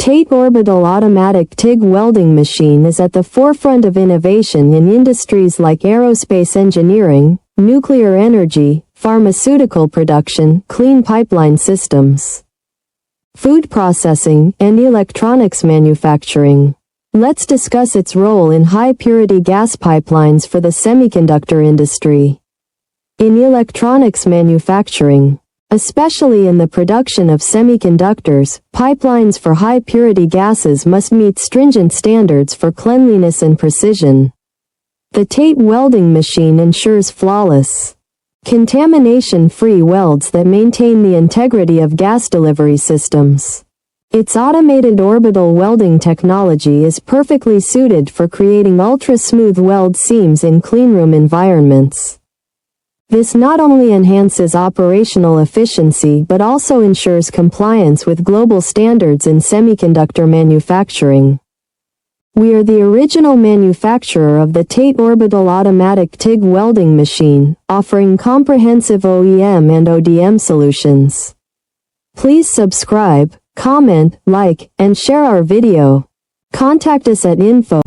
TATE Orbital Automatic TIG Welding Machine is at the forefront of innovation in industries like aerospace engineering, nuclear energy, pharmaceutical production, clean pipeline systems, food processing, and electronics manufacturing. Let's discuss its role in high-purity gas pipelines for the semiconductor industry. In electronics manufacturing, especially in the production of semiconductors, pipelines for high-purity gases must meet stringent standards for cleanliness and precision. The TATE welding machine ensures flawless, contamination-free welds that maintain the integrity of gas delivery systems. Its automated orbital welding technology is perfectly suited for creating ultra-smooth weld seams in cleanroom environments. This not only enhances operational efficiency but also ensures compliance with global standards in semiconductor manufacturing. We are the original manufacturer of the TATE Orbital Automatic TIG Welding Machine, offering comprehensive OEM and ODM solutions. Please subscribe, comment, like, and share our video. Contact us at info